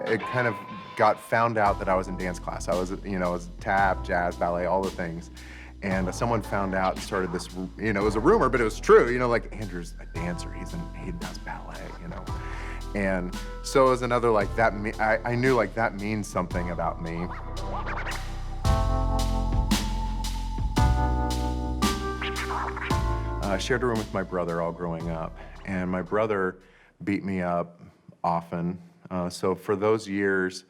it kind of got found out that I was in dance class. I was, I was tap, jazz, ballet, all the things. And someone found out and started this, it was a rumor, but it was true, like Andrew's a dancer, he does ballet. And so it was another like that, I knew like that means something about me. I shared a room with my brother all growing up, and my brother beat me up often. So for those years,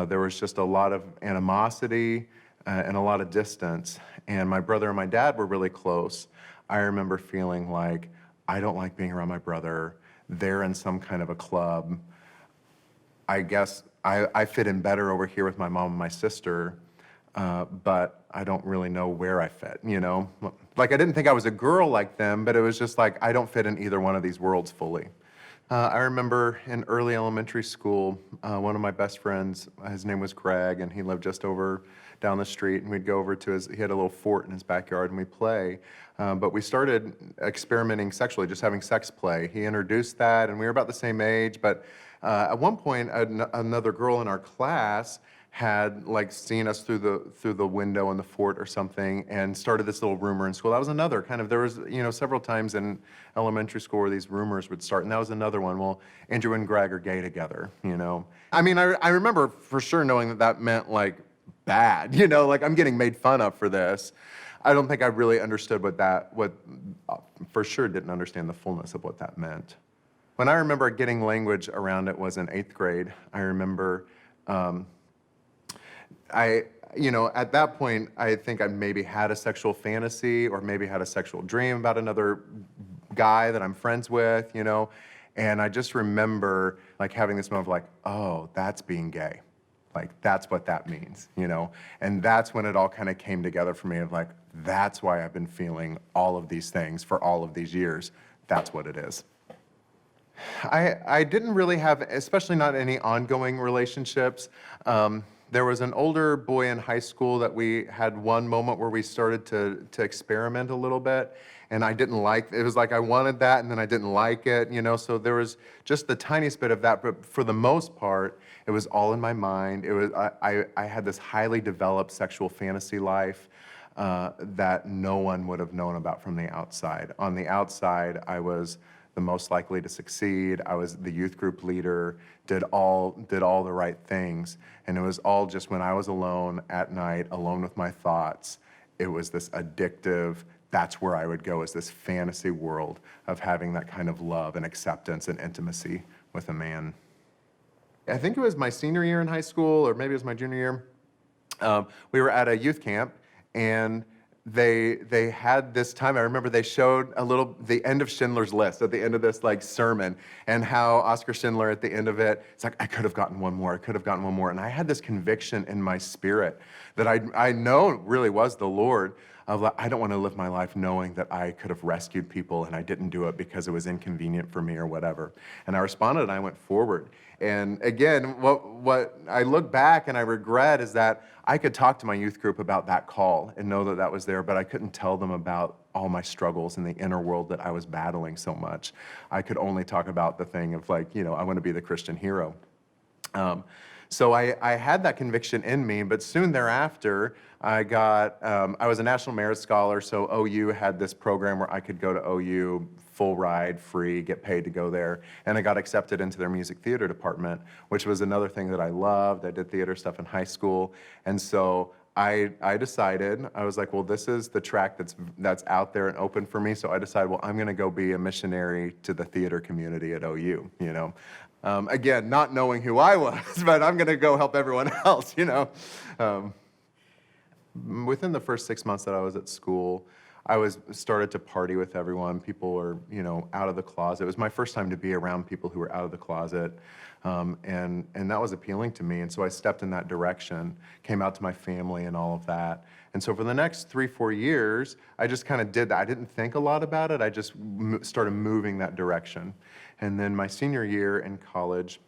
there was just a lot of animosity and a lot of distance. And my brother and my dad were really close. I remember feeling like, I don't like being around my brother. They're in some kind of a club. I guess I fit in better over here with my mom and my sister, but I don't really know where I fit, Like I didn't think I was a girl like them, but it was just like, I don't fit in either one of these worlds fully. I remember in early elementary school, one of my best friends, his name was Greg, and he lived just over down the street, and we'd go over to he had a little fort in his backyard, and we'd play. But we started experimenting sexually, just having sex play. He introduced that, and we were about the same age, but at one point, another girl in our class had like seen us through the window in the fort or something and started this little rumor in school. That was another kind of, there was, several times in elementary school where these rumors would start, and that was another one. Well, Andrew and Greg are gay together, I mean, I remember for sure knowing that that meant like bad, like I'm getting made fun of for this. I don't think I really understood for sure didn't understand the fullness of what that meant. When I remember getting language around it was in 8th grade. I remember, at that point, I think I maybe had a sexual fantasy or maybe had a sexual dream about another guy that I'm friends with, and I just remember like having this moment of like, oh, that's being gay. Like, that's what that means, And that's when it all kind of came together for me of like, that's why I've been feeling all of these things for all of these years. That's what it is. I didn't really have, especially not any ongoing relationships. There was an older boy in high school that we had one moment where we started to experiment a little bit, and I didn't like, it was like I wanted that and then I didn't like it, so there was just the tiniest bit of that, but for the most part, it was all in my mind. It was, I had this highly developed sexual fantasy life that no one would have known about from the outside. On the outside, I was the most likely to succeed. I was the youth group leader, did all the right things. And it was all just when I was alone at night, alone with my thoughts, it was this addictive, that's where I would go, is this fantasy world of having that kind of love and acceptance and intimacy with a man. I think it was my senior year in high school, or maybe it was my junior year. We were at a youth camp, and they had this time. I remember they showed the end of Schindler's List at the end of this like sermon, and how Oscar Schindler at the end of it, it's like, I could have gotten one more, I could have gotten one more. And I had this conviction in my spirit that I know really was the Lord of like, I don't want to live my life knowing that I could have rescued people and I didn't do it because it was inconvenient for me or whatever. And I responded and I went forward. And again, what I look back and I regret is that I could talk to my youth group about that call and know that that was there, but I couldn't tell them about all my struggles in the inner world that I was battling so much. I could only talk about the thing of like, I want to be the Christian hero. So I had that conviction in me, but soon thereafter, I was a National Merit Scholar, so OU had this program where I could go to OU, full ride, free, get paid to go there, and I got accepted into their music theater department, which was another thing that I loved. I did theater stuff in high school, and so I decided, I was like, well, this is the track that's out there and open for me, so I decided, well, I'm gonna go be a missionary to the theater community at OU, Again, not knowing who I was, but I'm gonna go help everyone else, Within the first 6 months that I was at school, I started to party with everyone. People were, out of the closet. It was my first time to be around people who were out of the closet, and that was appealing to me. And so I stepped in that direction, came out to my family and all of that. And so for the next 3-4 years, I just kind of did that. I didn't think a lot about it. I just started moving that direction. And then my senior year in college,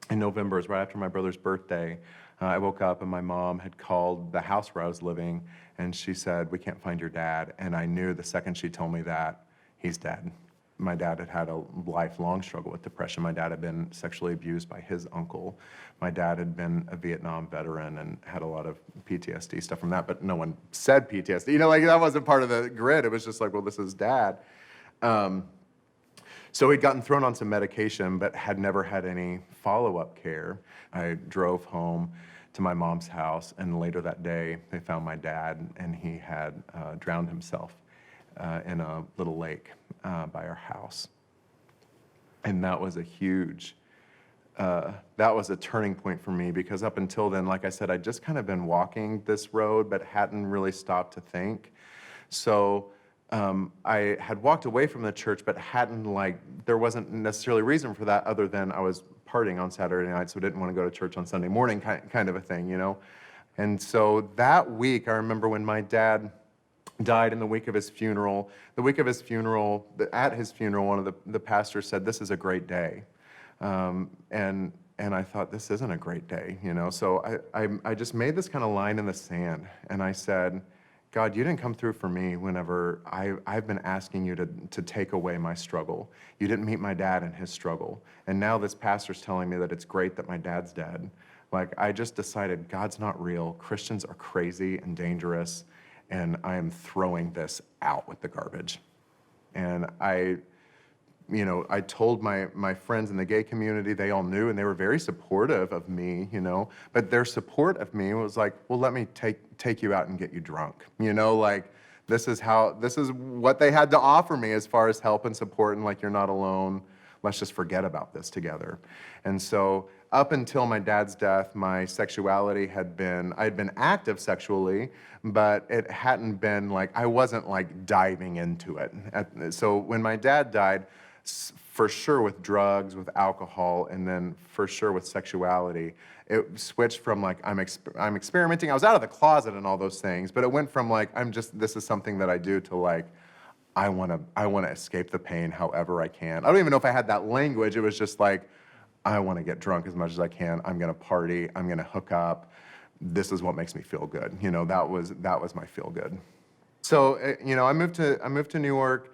in November, it was right after my brother's birthday, I woke up and my mom had called the house where I was living, and she said, we can't find your dad. And I knew the second she told me that, he's dead. My dad had had a lifelong struggle with depression. My dad had been sexually abused by his uncle. My dad had been a Vietnam veteran and had a lot of PTSD stuff from that, but no one said PTSD. Like that wasn't part of the grid. It was just like, well, this is dad. So he'd gotten thrown on some medication, but had never had any follow-up care. I drove home to my mom's house, and later that day, they found my dad, and he had drowned himself in a little lake by our house. And that was a huge, that was a turning point for me, because up until then, like I said, I'd just kind of been walking this road, but hadn't really stopped to think. So I had walked away from the church, but there wasn't necessarily a reason for that other than I was partying on Saturday night, so didn't want to go to church on Sunday morning, kind of a thing, And so that week, I remember when my dad died in the week of his funeral. The week of his funeral, at his funeral, one of the pastors said, "This is a great day." And I thought, this isn't a great day, So I just made this kind of line in the sand, and I said, God, you didn't come through for me whenever I've been asking you to take away my struggle. You didn't meet my dad in his struggle. And now this pastor's telling me that it's great that my dad's dead. I just decided God's not real. Christians are crazy and dangerous, and I am throwing this out with the garbage. And I told my friends in the gay community. They all knew, and they were very supportive of me, But their support of me was like, well, let me take you out and get you drunk, This is what they had to offer me as far as help and support, and you're not alone. Let's just forget about this together. And so up until my dad's death, my sexuality I'd been active sexually, but it hadn't been I wasn't diving into it. So when my dad died, for sure with drugs, with alcohol, and then for sure with sexuality, it switched from I'm experimenting. I was out of the closet and all those things, but it went from this is something that I do to I want to escape the pain however I can. I don't even know if I had that language. It was just I want to get drunk as much as I can. I'm going to party. I'm going to hook up. This is what makes me feel good. That was my feel good. So I moved to New York.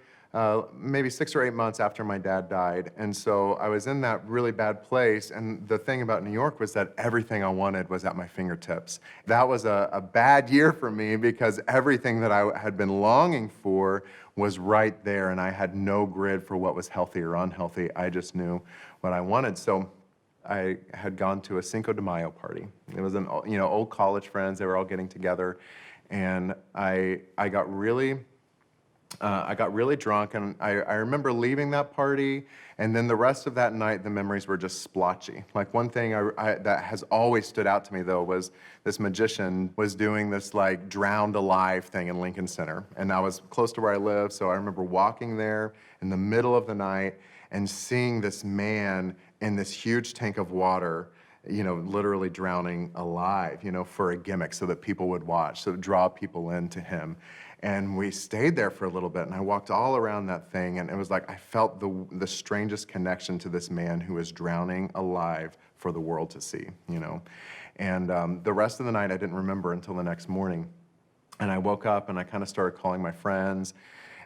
Maybe 6 or 8 months after my dad died. And so I was in that really bad place. And the thing about New York was that everything I wanted was at my fingertips. That was a bad year for me because everything that I had been longing for was right there. And I had no grid for what was healthy or unhealthy. I just knew what I wanted. So I had gone to a Cinco de Mayo party. It was old college friends. They were all getting together. And I got really drunk, and I remember leaving that party, and then the rest of that night, the memories were just splotchy. One thing that has always stood out to me, though, was this magician was doing this drowned alive thing in Lincoln Center, and I was close to where I lived, so I remember walking there in the middle of the night and seeing this man in this huge tank of water, literally drowning alive, for a gimmick so that people would watch, so to draw people into him. And we stayed there for a little bit, and I walked all around that thing, and it was I felt the strangest connection to this man who was drowning alive for the world to see, And the rest of the night I didn't remember until the next morning. And I woke up, and I kind of started calling my friends.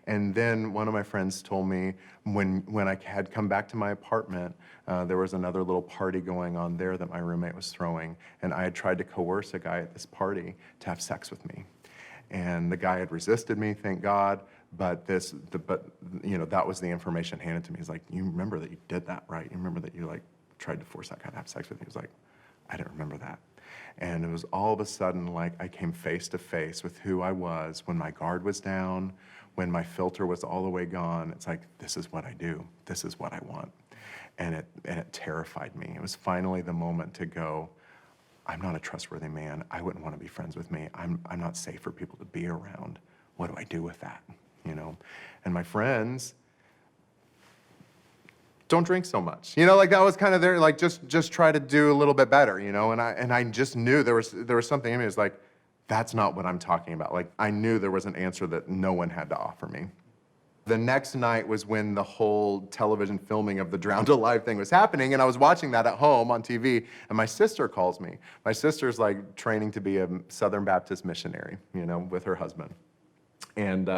And then one of my friends told me when I had come back to my apartment, there was another little party going on there that my roommate was throwing, and I had tried to coerce a guy at this party to have sex with me. And the guy had resisted me, thank God, but that was the information handed to me. He's like, you remember that you did that, right? You remember that you tried to force that guy to have sex with you? He was like, I didn't remember that. And it was all of a sudden I came face to face with who I was when my guard was down, when my filter was all the way gone. It's this is what I do. This is what I want. And it terrified me. It was finally the moment to go, I'm not a trustworthy man. I wouldn't want to be friends with me. I'm not safe for people to be around. What do I do with that? And my friends don't drink so much. That was kind of their just try to do a little bit better, And I just knew there was something in me. It was that's not what I'm talking about. I knew there was an answer that no one had to offer me. The next night was when the whole television filming of the Drowned Alive thing was happening, and I was watching that at home on TV, and my sister calls me. My sister's training to be a Southern Baptist missionary, with her husband. And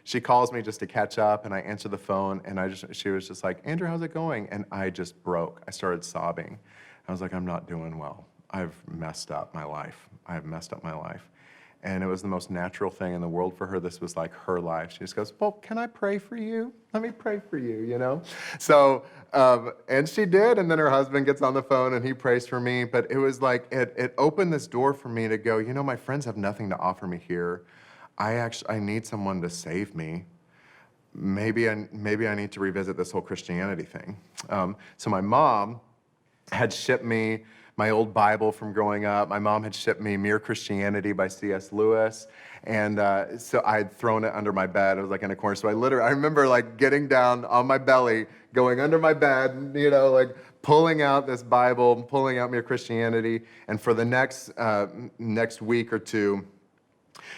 she calls me just to catch up, and I answer the phone, and she was just like, Andrew, how's it going? And I just broke. I started sobbing. I was like, I'm not doing well. I've messed up my life. I have messed up my life. And it was the most natural thing in the world for her. This was like her life. She just goes, well, can I pray for you? Let me pray for you, you know? So, and she did, and then her husband gets on the phone and he prays for me. But it was like, it opened this door for me to go, you know, my friends have nothing to offer me here. I need someone to save me. Maybe I need to revisit this whole Christianity thing. So my mom had shipped me my old Bible from growing up. My mom had shipped me Mere Christianity by C.S. Lewis. And so I had thrown it under my bed. It was like in a corner. So I remember like getting down on my belly, going under my bed, you know, like pulling out this Bible, pulling out Mere Christianity. And for the next week or two,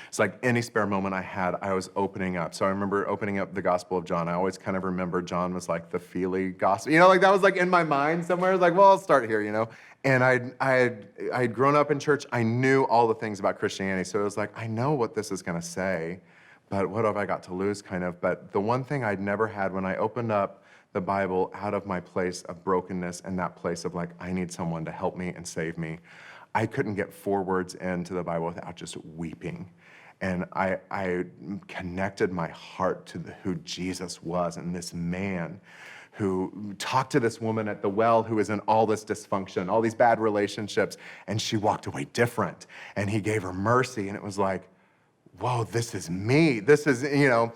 it's like any spare moment I had, I was opening up. So I remember opening up the Gospel of John. I always kind of remember John was like the feely gospel. You know, like that was like in my mind somewhere. I was like, well, I'll start here, you know. And I'd grown up in church. I knew all the things about Christianity. So it was like, I know what this is going to say, but what have I got to lose kind of? But the one thing I'd never had when I opened up the Bible out of my place of brokenness and that place of like, I need someone to help me and save me, I couldn't get 4 words into the Bible without just weeping. And I connected my heart to who Jesus was and this man who talked to this woman at the well who was in all this dysfunction, all these bad relationships, and she walked away different. And he gave her mercy, and it was like, whoa, this is me. This is, you know,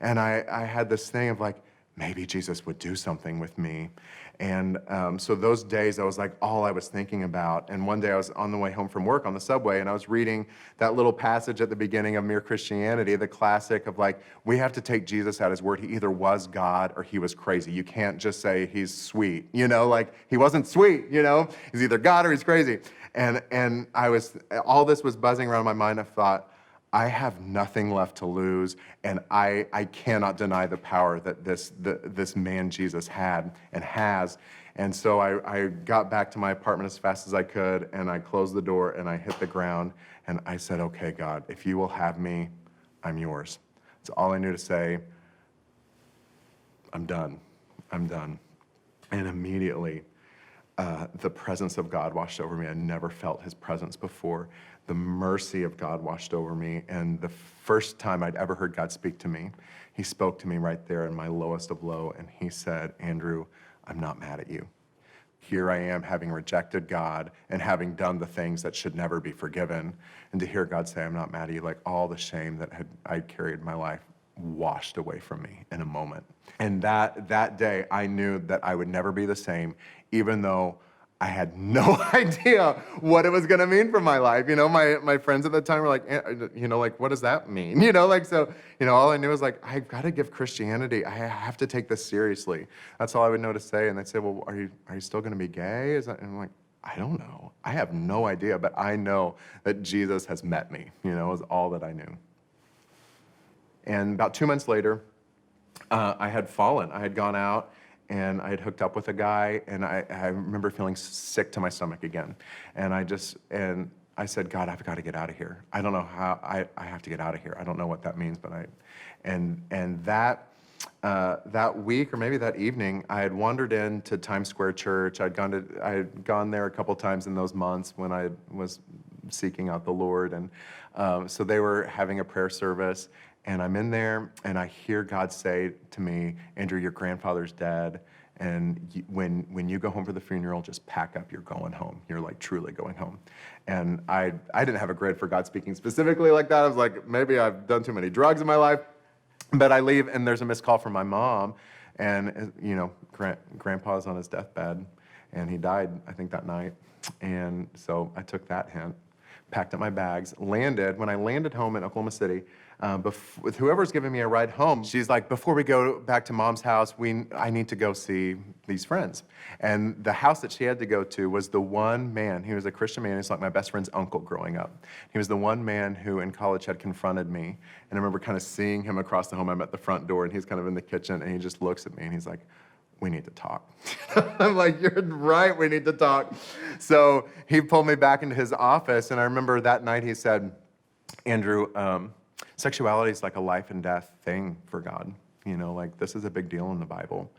and I had this thing of like, maybe Jesus would do something with me. And so those days, that was like all I was thinking about. And one day I was on the way home from work on the subway, and I was reading that little passage at the beginning of Mere Christianity, the classic of like, we have to take Jesus at his word. He either was God or he was crazy. You can't just say he's sweet, you know, like he wasn't sweet, you know, he's either God or he's crazy. And all this was buzzing around my mind. I thought, I have nothing left to lose, and I cannot deny the power that this man Jesus had and has. And so I got back to my apartment as fast as I could, and I closed the door, and I hit the ground, and I said, okay, God, if you will have me, I'm yours. That's all I knew to say. I'm done. I'm done. And immediately, the presence of God washed over me. I never felt his presence before. The mercy of God washed over me. And the first time I'd ever heard God speak to me, he spoke to me right there in my lowest of low. And he said, Andrew, I'm not mad at you. Here I am having rejected God and having done the things that should never be forgiven. And to hear God say, I'm not mad at you, like all the shame that I'd carried in my life washed away from me in a moment. And that day, I knew that I would never be the same, even though I had no idea what it was going to mean for my life. You know, my friends at the time were like, you know, like, what does that mean? You know, like, so, you know, all I knew was like, I've got to give Christianity, I have to take this seriously. That's all I would know to say. And they'd say, well, are you still going to be gay? And I'm like, I don't know. I have no idea, but I know that Jesus has met me, you know, is all that I knew. And about 2 months later, I had fallen. I had gone out and I had hooked up with a guy, and I remember feeling sick to my stomach again. And I said, God, I've got to get out of here. I don't know how, I have to get out of here. I don't know what that means, but that week, or maybe that evening, I had wandered into Times Square Church. I had gone there a couple times in those months when I was seeking out the Lord. And so they were having a prayer service. And I'm in there, and I hear God say to me, Andrew, your grandfather's dead, and when you go home for the funeral, just pack up, you're going home. You're like truly going home. And I didn't have a grid for God speaking specifically like that. I was like, maybe I've done too many drugs in my life. But I leave, and there's a missed call from my mom, and you know, Grandpa's on his deathbed, and he died, I think, that night. And so I took that hint, packed up my bags, landed. When I landed home in Oklahoma City, with whoever's giving me a ride home, she's like, before we go back to Mom's house, I need to go see these friends. And the house that she had to go to was the one man, he was a Christian man, he's like my best friend's uncle growing up. He was the one man who in college had confronted me. And I remember kind of seeing him across the home. I'm at the front door, and he's kind of in the kitchen, and he just looks at me, and he's like, we need to talk. I'm like, you're right, we need to talk. So he pulled me back into his office, and I remember that night he said, Andrew, Sexuality is like a life and death thing for God. Like this is a big deal in the Bible.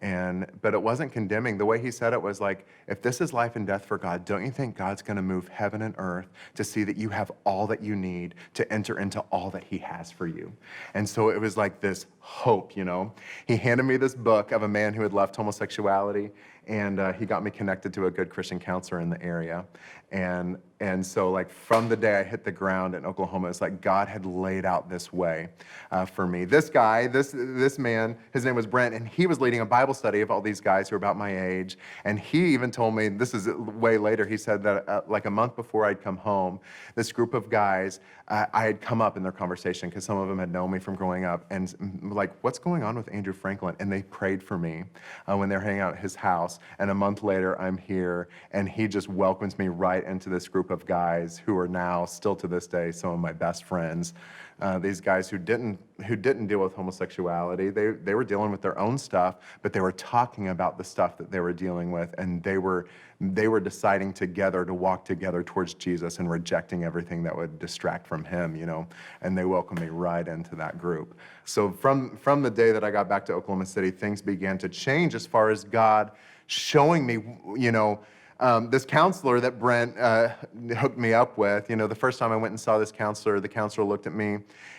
But it wasn't condemning. The way he said it was like, if this is life and death for God, don't you think God's going to move heaven and earth to see that you have all that you need to enter into all that he has for you? And so it was like this hope, He handed me this book of a man who had left homosexuality, and he got me connected to a good Christian counselor in the area. And so like from the day I hit the ground in Oklahoma, it's like God had laid out this way for me. This guy, this man, his name was Brent, and he was leading a Bible study of all these guys who were about my age. And he even told me, this is way later, he said that like a month before I'd come home, this group of guys, I had come up in their conversation because some of them had known me from growing up, and like, what's going on with Andrew Franklin? And they prayed for me when they were hanging out at his house. And a month later, I'm here, and he just welcomes me right into this group of guys who are now, still to this day, some of my best friends. These guys who didn't deal with homosexuality. They were dealing with their own stuff, but they were talking about the stuff that they were dealing with, and they were deciding together to walk together towards Jesus and rejecting everything that would distract from him, and they welcomed me right into that group. So from the day that I got back to Oklahoma City, things began to change as far as God showing me, this counselor that Brent hooked me up with. The first time I went and saw this counselor, the counselor looked at me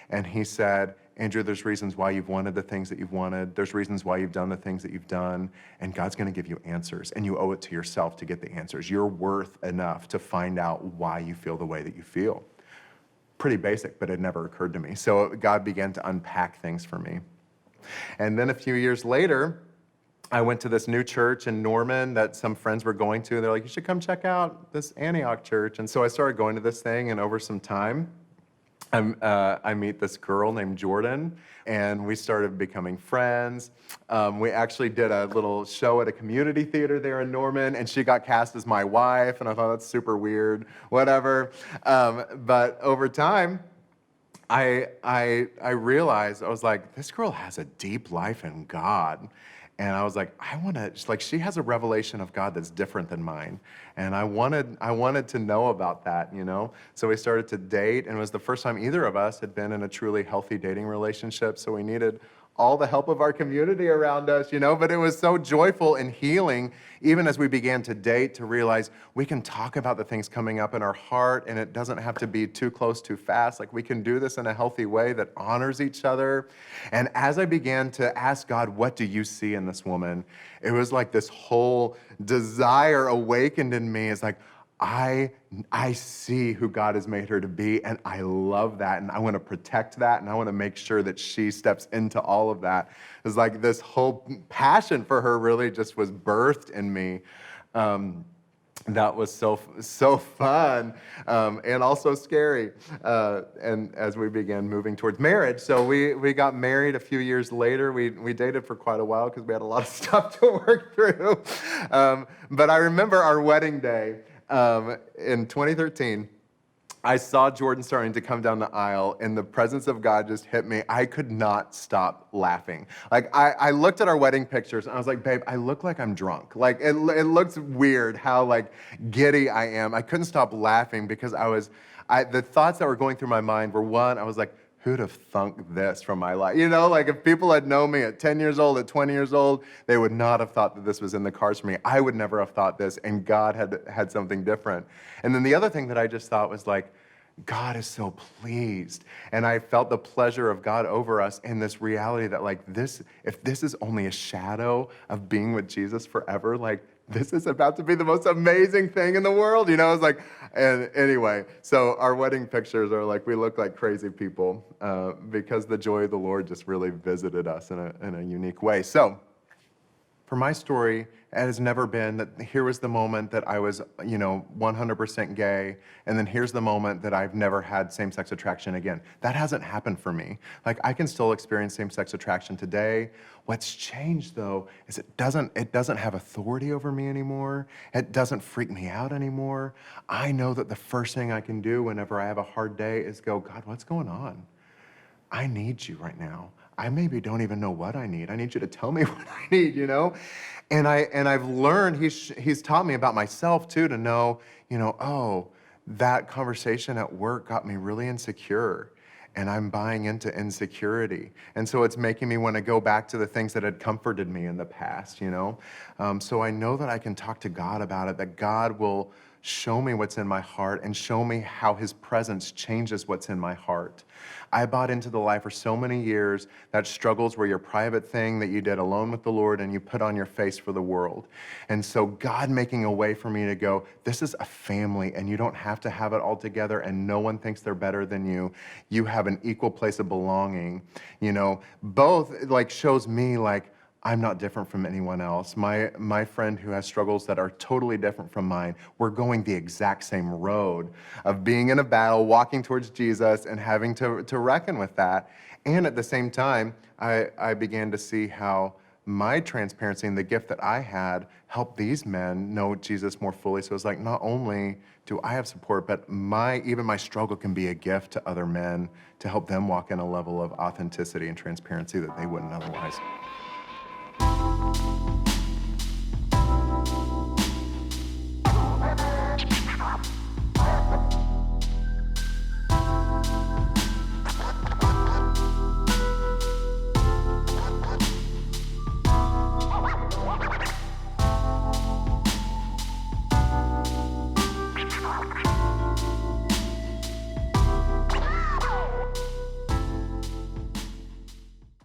and he said, Andrew, there's reasons why you've wanted the things that you've wanted. There's reasons why you've done the things that you've done. And God's going to give you answers. And you owe it to yourself to get the answers. You're worth enough to find out why you feel the way that you feel. Pretty basic, but it never occurred to me. So God began to unpack things for me. And then a few years later, I went to this new church in Norman that some friends were going to. They're like, you should come check out this Antioch church. And so I started going to this thing, and over some time, I meet this girl named Jordan, and we started becoming friends. We actually did a little show at a community theater there in Norman, and she got cast as my wife, and I thought that's super weird, whatever. But over time, I realized, I was like, this girl has a deep life in God. And I was like, she has a revelation of God that's different than mine. And I wanted to know about that, So we started to date, and it was the first time either of us had been in a truly healthy dating relationship. So we needed all the help of our community around us, But it was so joyful and healing, even as we began to date, to realize we can talk about the things coming up in our heart, and it doesn't have to be too close, too fast. Like, we can do this in a healthy way that honors each other. And as I began to ask God, what do you see in this woman? It was like this whole desire awakened in me. It's like, I see who God has made her to be, and I love that, and I want to protect that, and I want to make sure that she steps into all of that. It's like this whole passion for her really just was birthed in me. That was so fun, and also scary. And as we began moving towards marriage, so we got married a few years later. We dated for quite a while because we had a lot of stuff to work through. But I remember our wedding day. In 2013, I saw Jordan starting to come down the aisle, and the presence of God just hit me. I could not stop laughing. Like, I looked at our wedding pictures, and I was like, babe, I look like I'm drunk. Like, it looks weird how, like, giddy I am. I couldn't stop laughing because the thoughts that were going through my mind were, one, I was like, who'd have thunk this from my life? Like, if people had known me at 10 years old, at 20 years old, they would not have thought that this was in the cards for me. I would never have thought this, and God had something different. And then the other thing that I just thought was like, God is so pleased. And I felt the pleasure of God over us in this reality that, like, if this is only a shadow of being with Jesus forever, like, this is about to be the most amazing thing in the world, It's like, and anyway, so our wedding pictures are like, we look like crazy people because the joy of the Lord just really visited us in a unique way. So for my story, it has never been that here was the moment that I was, 100% gay, and then here's the moment that I've never had same-sex attraction again. That hasn't happened for me. Like, I can still experience same-sex attraction today. What's changed, though, is it doesn't have authority over me anymore. It doesn't freak me out anymore. I know that the first thing I can do whenever I have a hard day is go, God, what's going on? I need you right now. I maybe don't even know what I need. I need you to tell me what I need, And I've learned, he's taught me about myself too, to know, oh, that conversation at work got me really insecure. and I'm buying into insecurity. And so it's making me want to go back to the things that had comforted me in the past, you know? So I know that I can talk to God about it, that God will show me what's in my heart and show me how his presence changes what's in my heart. I bought into the lie for so many years that struggles were your private thing that you did alone with the Lord and you put on your face for the world. And so God making a way for me to go, this is a family and you don't have to have it all together and no one thinks they're better than you. You have an equal place of belonging. You know, both like shows me like, I'm not different from anyone else. My friend who has struggles that are totally different from mine, we're going the exact same road of being in a battle, walking towards Jesus, and having to reckon with that. And at the same time, I began to see how my transparency and the gift that I had helped these men know Jesus more fully. So it's like, not only do I have support, but even my struggle can be a gift to other men to help them walk in a level of authenticity and transparency that they wouldn't otherwise.